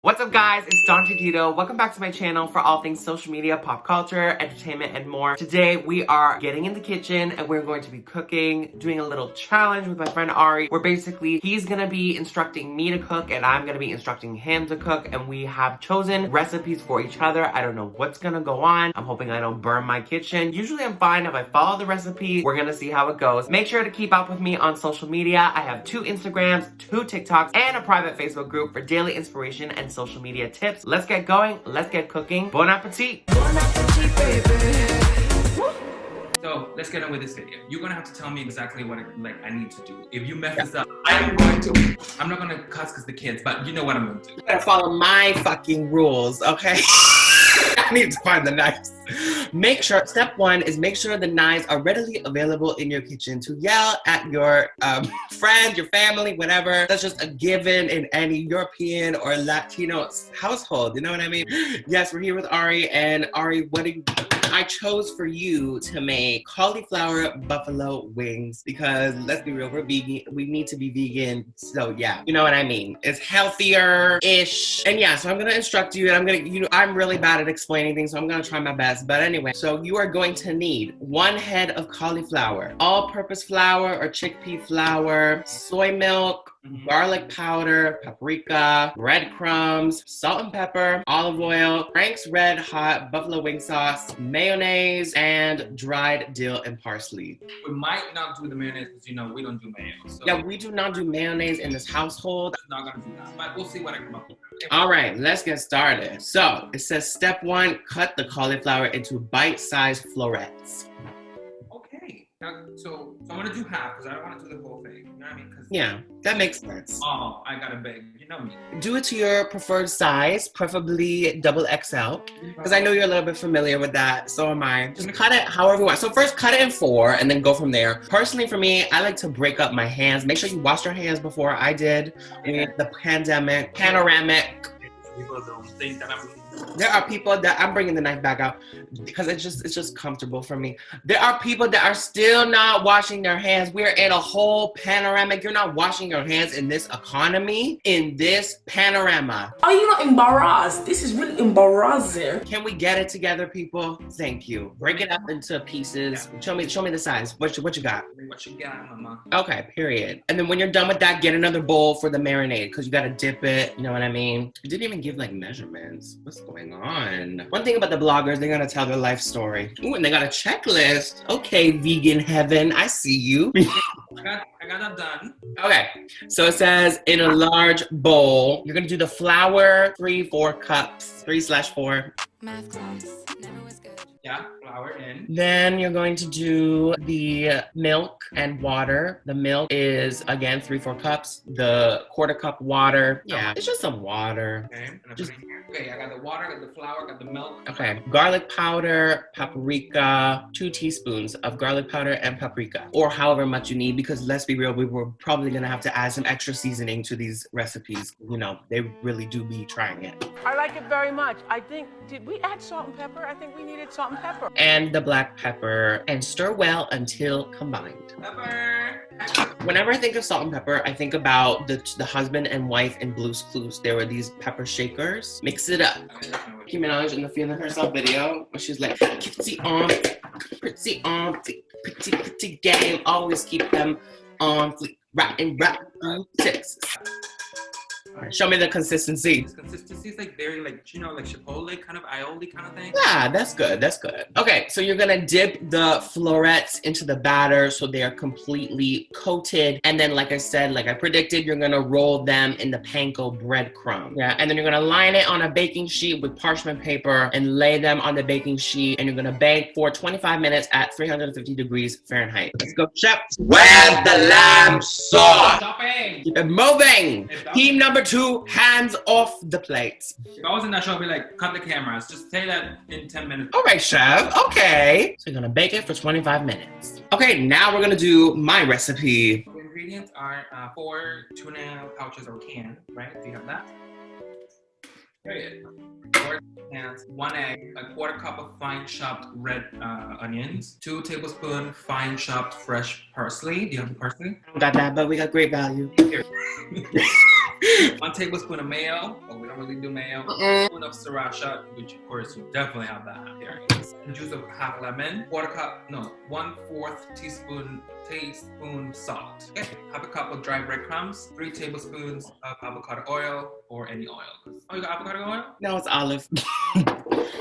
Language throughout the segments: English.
What's up guys, it's Dante Dito. Welcome back to my channel for all things social media, pop culture, entertainment, and more. Today we are getting in the kitchen and we're going to be cooking, doing a little challenge with my friend Ari, where basically he's gonna be instructing me to cook and I'm gonna be instructing him to cook, and we have chosen recipes for each other. I don't know what's gonna go on. I'm hoping I don't burn my kitchen. Usually I'm fine if I follow the recipe. We're gonna see how it goes. Make sure to keep up with me on social media. I have 2 Instagrams, 2 TikToks, and a private Facebook group for daily inspiration and social media tips. Let's get going. Let's get cooking. Bon appetit. Bon appetit, baby. So let's get on with this video. You're gonna have to tell me exactly what I need to do. If you mess this up, I'm not gonna cuss because the kids, but you know what I'm gonna do. You gotta follow my fucking rules, okay? I need to find the knives. Step 1 is make sure the knives are readily available in your kitchen to yell at your friend, your family, whatever. That's just a given in any European or Latino household, you know what I mean? Yes, we're here with Ari, and Ari, I chose for you to make cauliflower buffalo wings because, let's be real, we're vegan. We need to be vegan, so yeah, you know what I mean. It's healthier-ish, and yeah. So I'm gonna instruct you, and I'm really bad at explaining things, so I'm gonna try my best. But anyway, so you are going to need 1 head of cauliflower, all-purpose flour or chickpea flour, soy milk, garlic powder, paprika, breadcrumbs, salt and pepper, olive oil, Frank's Red Hot buffalo wing sauce, mayonnaise, and dried dill and parsley. We might not do the mayonnaise because we don't do mayo. So yeah, we do not do mayonnaise in this household. I'm not gonna do that, but we'll see what I come up with. All right, let's get started. So it says step 1, cut the cauliflower into bite-sized florets. Okay. Now, so I'm gonna do half because I don't want to do the whole thing. You know what I mean? Yeah, that makes sense. Oh, I gotta beg. You know me. Do it to your preferred size, preferably double XL, because I know you're a little bit familiar with that. So am I. Just cut it however you want. So first, cut it in 4 and then go from there. Personally, for me, I like to break up my hands. Make sure you wash your hands before I did with the panoramic. People don't think that There are people that I'm bringing the knife back out because it's just comfortable for me. There are people that are still not washing their hands. We're in a whole panoramic. You're not washing your hands in this economy, in this panorama. Are you not embarrassed? This is really embarrassing. Can we get it together, people? Thank you. Break it up into pieces. Yeah. Show me the size. What you got? What you got, mama? Okay, period. And then when you're done with that, get another bowl for the marinade because you gotta dip it. You know what I mean? You didn't even give like measurements. What's going on? One thing about the bloggers, they're gonna tell their life story. Ooh, and they got a checklist. Okay, vegan heaven, I see you. I got that done. Okay, so it says in a large bowl, you're gonna do the flour, 3/4 cups, 3/4. Math class never was good. Yeah, flour in. Then you're going to do the milk and water. The milk is, again, 3/4 cups. The 1/4 cup water. Yeah, it's just some water. Okay, okay, I got the water, I got the flour, I got the milk. Okay, garlic powder, paprika, 2 teaspoons of garlic powder and paprika. Or however much you need, because let's be real, we were probably gonna have to add some extra seasoning to these recipes. You know, they really do be trying it. I like it very much. I think, did we add salt and pepper? I think we needed salt and pepper. And the black pepper, and stir well until combined. Pepper. Whenever I think of salt and pepper, I think about the husband and wife in Blue's Clues. There were these pepper shakers. Mix it up. Nicki Minaj in the Feeling Herself video, where she's like, pretty game, always keep them on fleek, right through Texas. All right, show me the consistency. This consistency is like very like chipotle kind of aioli kind of thing. Yeah, that's good. That's good. Okay, so you're gonna dip the florets into the batter so they are completely coated. And then, like I said, like I predicted, you're gonna roll them in the panko breadcrumb. Yeah, and then you're gonna line it on a baking sheet with parchment paper and lay them on the baking sheet. And you're gonna bake for 25 minutes at 350 degrees Fahrenheit. Let's go, chef. Where's the lamb sauce? Stopping. Keep it moving. Team number 2, hands off the plates. If I was in that show, I'd be like, cut the cameras. Just say that in 10 minutes. All right, chef. Okay. So you're gonna bake it for 25 minutes. Okay, now we're gonna do my recipe. The ingredients are 4 tuna pouches or can, right? Do you have that? Period. 4 cans, 1 egg, a 1/4 cup of fine chopped red onions, 2 tablespoons fine chopped fresh parsley. Do you have the parsley? I don't got that, but we got great value. 1 tablespoon of mayo. Oh, we don't really do mayo. Mm-mm. 1 spoon of sriracha, which of course you definitely have that here. And juice of half lemon. 1/4 teaspoon salt. Okay. Half a cup of dry breadcrumbs. 3 tablespoons of avocado oil or any oil. Oh, you got avocado oil? No, it's olive.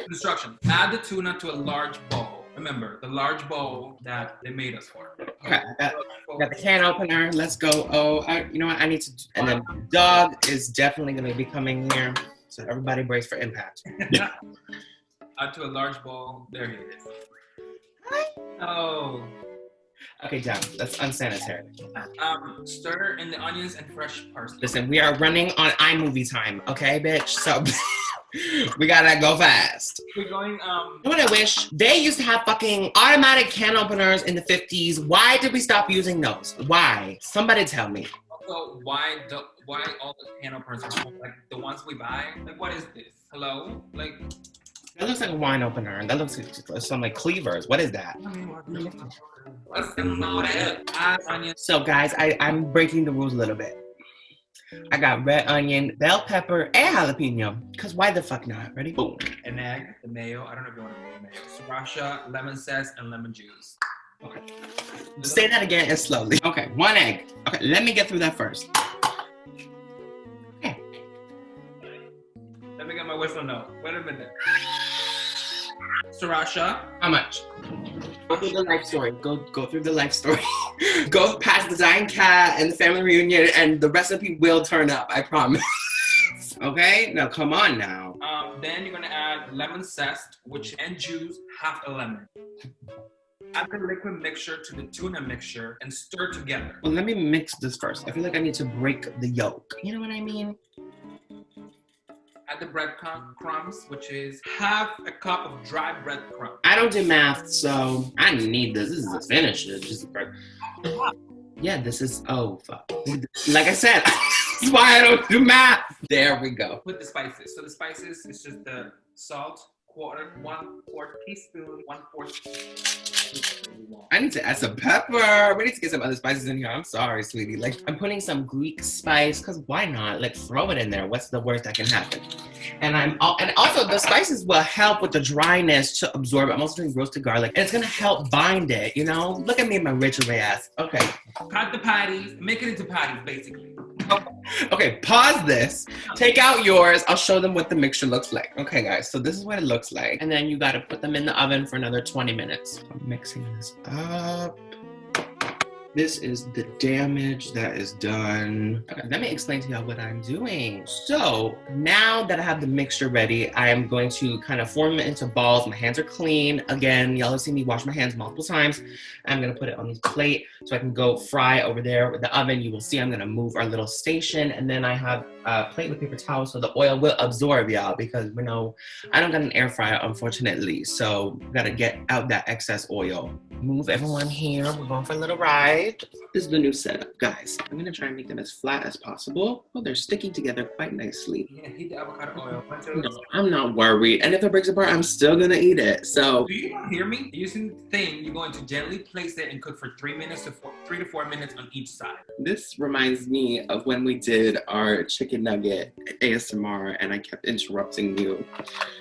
Instruction. Add the tuna to a large bowl. Remember, the large bowl that they made us for. Okay, I got the can opener. Let's go. Oh, you know what? I need to. And then dog is definitely going to be coming here. So everybody brace for impact. Add to a large bowl. There he is. Oh. Okay, John, that's unsanitary. Stir in the onions and fresh parsley. Listen, we are running on iMovie time, okay, bitch? So we gotta go fast. We're going, You know what I wish? They used to have fucking automatic can openers in the 50s. Why did we stop using those? Why? Somebody tell me. Also, why all the can openers are like the ones we buy? Like, what is this? Hello? Like, That looks like a wine opener. That looks like some like cleavers. What is that? So guys, I'm breaking the rules a little bit. I got red onion, bell pepper, and jalapeno. Cause why the fuck not? Ready? Boom. An egg, the mayo. I don't know if you want to make mayo. Sriracha, lemon zest, and lemon juice. Okay. Say that again and slowly. Okay, 1 egg. Okay, let me get through that first. Okay. Let me get my whistle note. Wait a minute. Sriracha. How much? Go through the life story. Go through the life story. Go past the dying cat and the family reunion, and the recipe will turn up. I promise. Okay? Now come on now. Then you're gonna add lemon zest, and juice half a lemon. Add the liquid mixture to the tuna mixture and stir together. Well, let me mix this first. I feel like I need to break the yolk. You know what I mean? Add the breadcrumbs, which is half a cup of dry breadcrumbs. I don't do math, so I need this. This is a finish. Yeah, this is, oh, fuck. Like I said, that's why I don't do math. There we go. Put the spices. So the spices is just the salt, 1/4 teaspoon, 1/4. I need to add some pepper. We need to get some other spices in here. I'm sorry, sweetie. Like, I'm putting some Greek spice, because why not? Like, throw it in there. What's the worst that can happen? And also, the spices will help with the dryness to absorb. I'm also doing roasted garlic, and it's going to help bind it, you know? Look at me and my rich array ass. Okay. Cut the patties. Make it into patties, basically. Okay, pause this. Take out yours. I'll show them what the mixture looks like. Okay, guys, so this is what it looks like. And then you got to put them in the oven for another 20 minutes. I'm mixing this up. This is the damage that is done. Okay, let me explain to y'all what I'm doing. So now that I have the mixture ready, I am going to kind of form it into balls. My hands are clean. Again, y'all have seen me wash my hands multiple times. I'm gonna put it on this plate so I can go fry over there with the oven. You will see I'm gonna move our little station, and then I have a plate with paper towels so the oil will absorb, y'all, because we know I don't got an air fryer, unfortunately. So gotta get out that excess oil. Move everyone here. We're going for a little ride. This is the new setup, guys. I'm gonna try and make them as flat as possible. Oh, they're sticking together quite nicely. Yeah, heat the avocado oil. No, I'm not worried. And if it breaks apart, I'm still gonna eat it. So. Do you not hear me? Using the thing, you're going to gently place it and cook for 3 to 4 minutes on each side. This reminds me of when we did our chicken nugget ASMR and I kept interrupting you.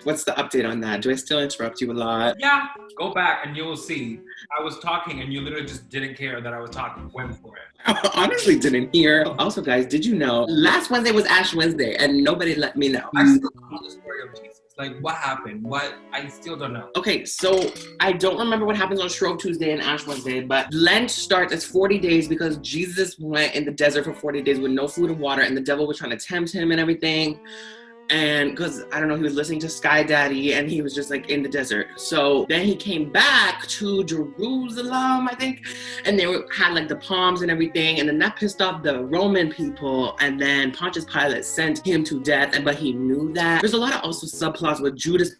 What's the update on that? Do I still interrupt you a lot? Yeah. Go back and you'll see. I was talking and you literally just didn't care that I was talking. Went for it. I honestly didn't hear. Also, guys, did you know last Wednesday was Ash Wednesday and nobody let me know? I still don't know the story of Jesus. Like, what happened? What? I still don't know. Okay, so I don't remember what happens on Shrove Tuesday and Ash Wednesday, but Lent starts as 40 days because Jesus went in the desert for 40 days with no food and water, and the devil was trying to tempt him and everything. And because, I don't know, he was listening to Sky Daddy and he was just like in the desert. So then he came back to Jerusalem, I think, and they had like the palms and everything. And then that pissed off the Roman people. And then Pontius Pilate sent him to death. But he knew that. There's a lot of also subplots with Judas.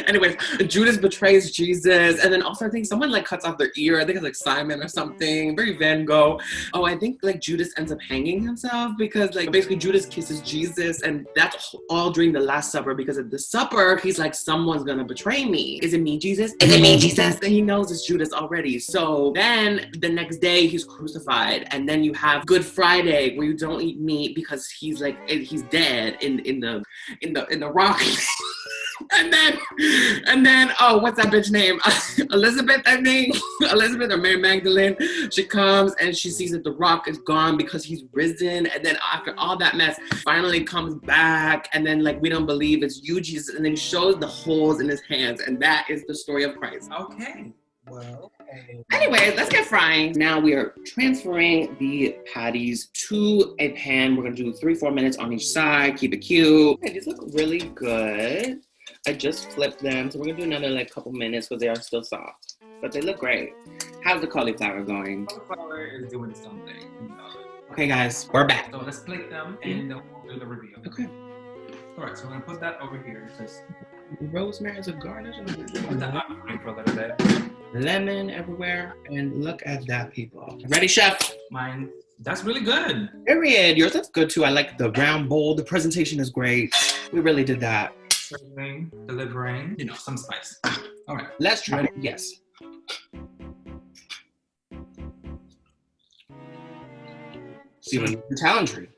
Anyways, Judas betrays Jesus, and then also I think someone like cuts off their ear. I think it's like Simon or something. Very Van Gogh. Oh, I think like Judas ends up hanging himself because like basically Judas kisses Jesus, and that's all during the Last Supper, because at the supper he's like, someone's gonna betray me. Is it me, Jesus? Is it me, Jesus? And he knows it's Judas already. So then the next day he's crucified, and then you have Good Friday where you don't eat meat because he's like he's dead in the rock. And then, oh, what's that bitch name? Elizabeth, I think. Elizabeth or Mary Magdalene. She comes and she sees that the rock is gone because he's risen. And then after all that mess, finally comes back. And then like, we don't believe it's you, Jesus. And then he shows the holes in his hands. And that is the story of Christ. Okay. Well, okay. Anyway, let's get frying. Now we are transferring the patties to a pan. We're gonna do 3-4 minutes on each side. Keep it cute. Okay, these look really good. I just flipped them, so we're gonna do another like couple minutes because they are still soft. But they look great. How's the cauliflower going? Cauliflower is doing its own thing. Okay, guys, we're back. So let's plate them and then we'll do the review. Okay. All right, so we're gonna put that over here because rosemary is a garnish. put that out for a little bit. Lemon everywhere, and look at that, people. Ready, chef? Mine, that's really good. Period. Yours looks good too. I like the round bowl. The presentation is great. We really did that. Serving, delivering, you know, some spice. All right, Let's try it. Yes. See, when the talent tree.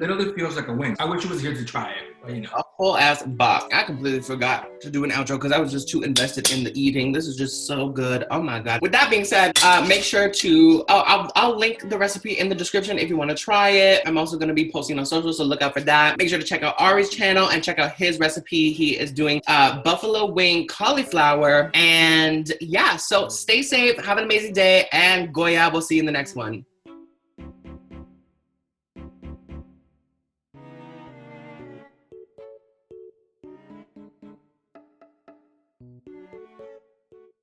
literally feels like a wing. I wish you was here to try it, but you know. A whole ass box. I completely forgot to do an outro because I was just too invested in the eating. This is just so good. Oh my God. With that being said, make sure to, I'll link the recipe in the description if you want to try it. I'm also going to be posting on social, so look out for that. Make sure to check out Ari's channel and check out his recipe. He is doing buffalo wing cauliflower. And yeah, so stay safe, have an amazing day, and Goya, we'll see you in the next one.